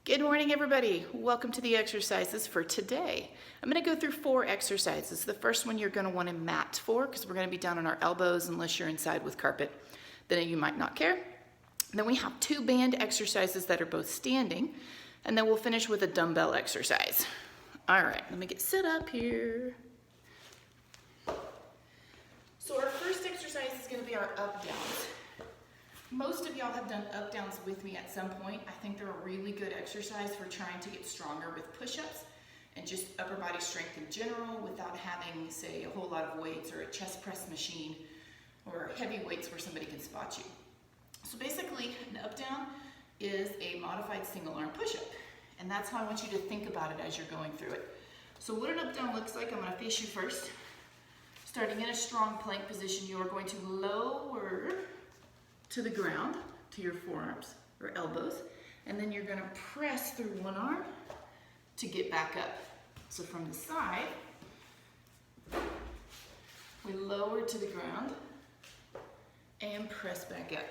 Good morning, everybody. Welcome to the exercises for today. I'm going to go through 4 exercises. The first one you're going to want to mat for because we're going to be down on our elbows unless you're inside with carpet. Then you might not care. Then we have 2 band exercises that are both standing, and then we'll finish with a dumbbell exercise. All right, let me get set up here. So our first exercise is going to be our up downs. Most of y'all have done up downs with me at some point. I think they're a really good exercise for trying to get stronger with push-ups and just upper body strength in general without having, say, a whole lot of weights or a chest press machine or heavy weights where somebody can spot you. So basically, an up down is a modified single arm push-up, and that's how I want you to think about it as you're going through it. So what an up down looks like, I'm going to face you first. Starting in a strong plank position, you are going to lower to the ground, to your forearms or elbows, and then you're going to press through one arm to get back up. So from the side, we lower to the ground and press back up.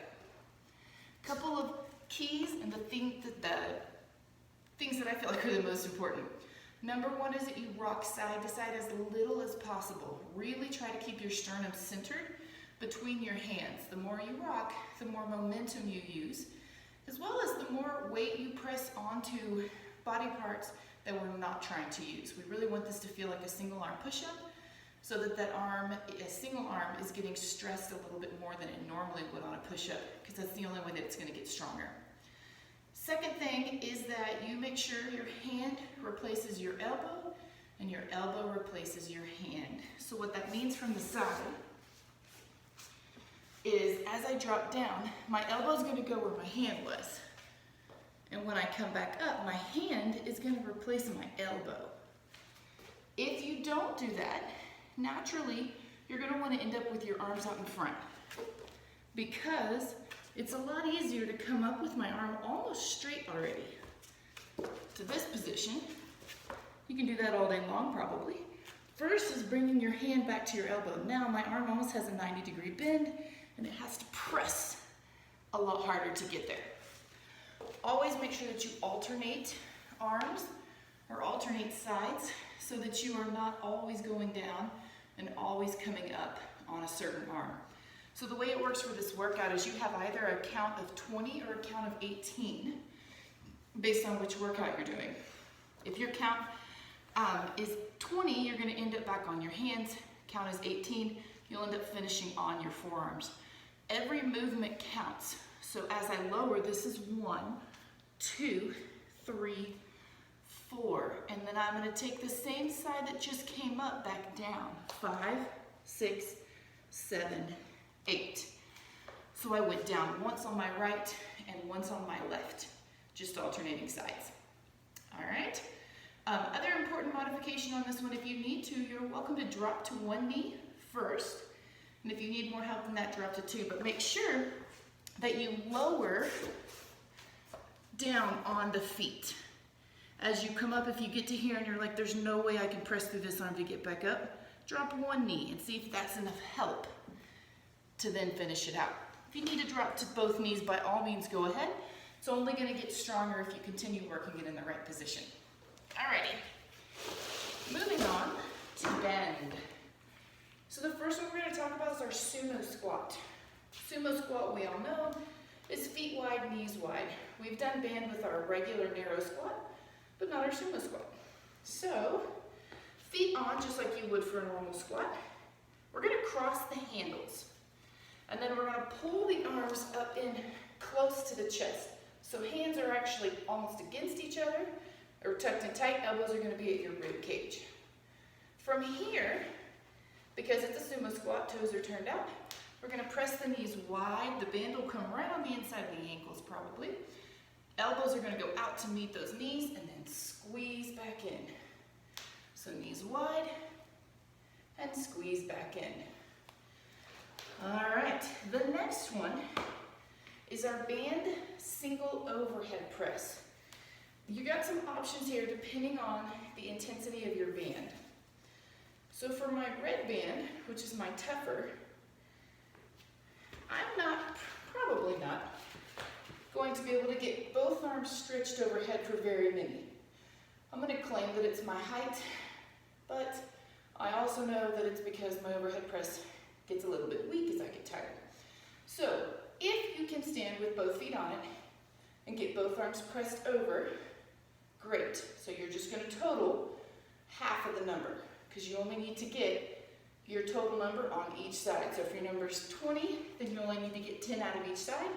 A couple of keys and the things that I feel like are the most important. Number 1 is that you rock side to side as little as possible. Really try to keep your sternum centered between your hands. The more you rock, the more momentum you use, as well as the more weight you press onto body parts that we're not trying to use. We really want this to feel like a single arm push-up so that a single arm is getting stressed a little bit more than it normally would on a push-up, because that's the only way that it's going to get stronger. Second thing is that you make sure your hand replaces your elbow and your elbow replaces your hand. So what that means from the side is as I drop down, my elbow is going to go where my hand was. And when I come back up, my hand is going to replace my elbow. If you don't do that, naturally, you're going to want to end up with your arms out in front, because it's a lot easier to come up with my arm almost straight already to this position. You can do that all day long probably. First is bringing your hand back to your elbow. Now my arm almost has a 90-degree bend, and it has to press a lot harder to get there. Always make sure that you alternate arms or alternate sides so that you are not always going down and always coming up on a certain arm. So the way it works for this workout is you have either a count of 20 or a count of 18 based on which workout you're doing. If your count is 20, you're going to end up back on your hands. Count is 18, you'll end up finishing on your forearms. Every movement counts. So as I lower, this is 1, 2, 3, 4. And then I'm going to take the same side that just came up back down. 5, 6, 7, 8. So I went down once on my right and once on my left, just alternating sides. All right. Other important modification on this one, if you need to, you're welcome to drop to one knee first. And if you need more help than that, drop to 2. But make sure that you lower down on the feet. As you come up, if you get to here and you're like, there's no way I can press through this arm to get back up, drop one knee and see if that's enough help to then finish it out. If you need to drop to both knees, by all means go ahead. It's only going to get stronger if you continue working it in the right position. Alrighty, moving on to bend. So the first one we're going to talk about is our sumo squat. Sumo squat, we all know, is feet wide, knees wide. We've done band with our regular narrow squat, but not our sumo squat. So, feet on just like you would for a normal squat. We're going to cross the handles. And then we're going to pull the arms up in close to the chest. So hands are actually almost against each other, or tucked in tight. Elbows are going to be at your rib cage. From here, because it's a sumo squat, toes are turned out, we're going to press the knees wide. The band will come right on the inside of the ankles probably. Elbows are going to go out to meet those knees and then squeeze back in. So knees wide and squeeze back in. All right, the next one is our band single overhead press. You got some options here depending on the intensity of your band. So for my red band, which is my tougher, I'm probably not going to be able to get both arms stretched overhead for very many. I'm going to claim that it's my height, but I also know that it's because my overhead press gets a little bit weak as I get tired. So if you can stand with both feet on it and get both arms pressed over, great. So you're just going to total half of the number because you only need to get your total number on each side. So if your number is 20, then you only need to get 10 out of each side.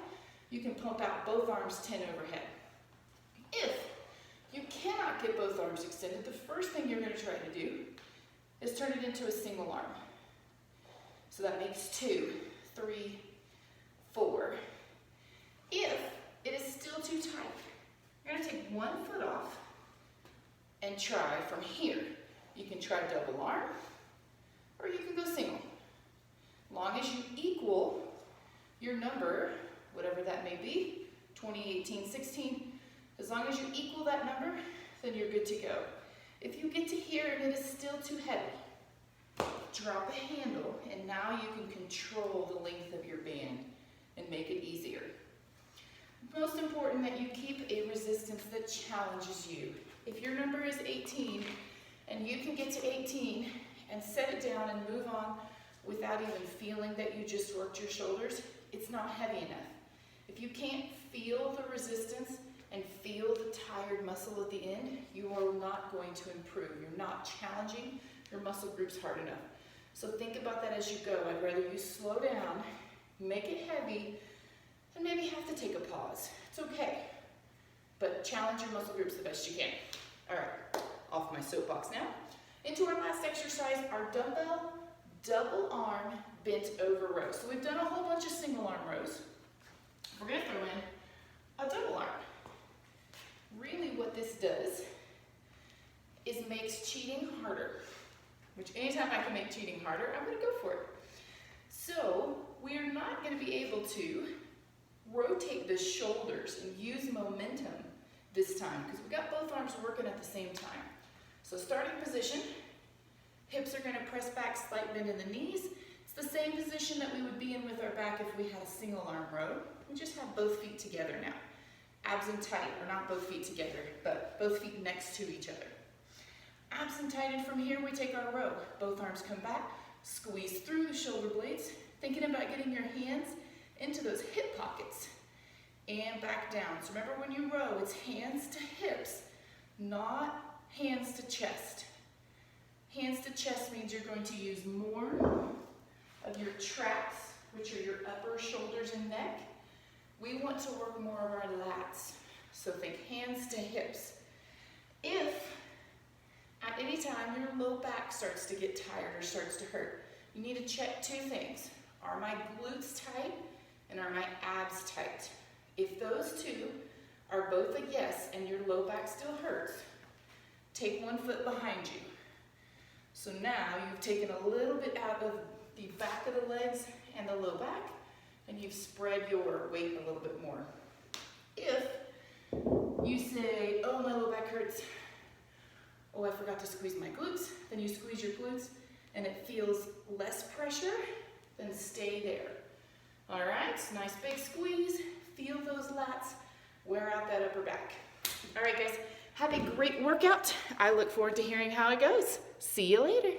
You can pump out both arms 10 overhead. If you cannot get both arms extended, the first thing you're going to try to do is turn it into a single arm. So that makes 2, 3, 4. If it is still too tight, you're going to take one foot off and try from here. You can try double arm, or you can go single. Long as you equal your number, whatever that may be, 20, 18, 16, as long as you equal that number, then you're good to go. If you get to here and it is still too heavy, drop a handle, and now you can control the length of your band and make it easier. Most important that you keep a resistance that challenges you. If your number is 18 and you can get to 18 and set it down and move on without even feeling that you just worked your shoulders, it's not heavy enough. If you can't feel the resistance and feel the tired muscle at the end, you are not going to improve. You're not challenging your muscle groups hard enough. So think about that as you go. I'd rather you slow down, make it heavy, and maybe have to take a pause. It's okay, but challenge your muscle groups the best you can. All right, off my soapbox now. Into our last exercise, our dumbbell double arm bent over row. So we've done a whole bunch of single arm rows. We're going to throw in a double arm. Really what this does is makes cheating harder, which anytime I can make cheating harder, I'm going to go for it. So we're not going to be able to rotate the shoulders and use momentum this time because we've got both arms working at the same time. So starting position, hips are going to press back, slight bend in the knees. It's the same position that we would be in with our back if we had a single arm row. We just have both feet together now. Abs and tight, or not both feet together, but both feet next to each other. Abs and tight, and from here we take our row. Both arms come back, squeeze through the shoulder blades, thinking about getting your hands into those hip pockets, and back down. So remember when you row, it's hands to hips, not hands to chest. Hands to chest means you're going to use more of your traps, which are your upper shoulders and neck. We want to work more of our lats. So think hands to hips. If at any time your low back starts to get tired or starts to hurt, you need to check two things. Are my glutes tight and are my abs tight? If those two are both a yes and your low back still hurts, take one foot behind you. So now you've taken a little bit out of the back of the legs and the low back, and you've spread your weight a little bit more. If you say, oh, my low back hurts, oh, I forgot to squeeze my glutes, then you squeeze your glutes and it feels less pressure, then stay there. All right, nice big squeeze, feel those lats, wear out that upper back. All right, guys, have a great workout. I look forward to hearing how it goes. See you later.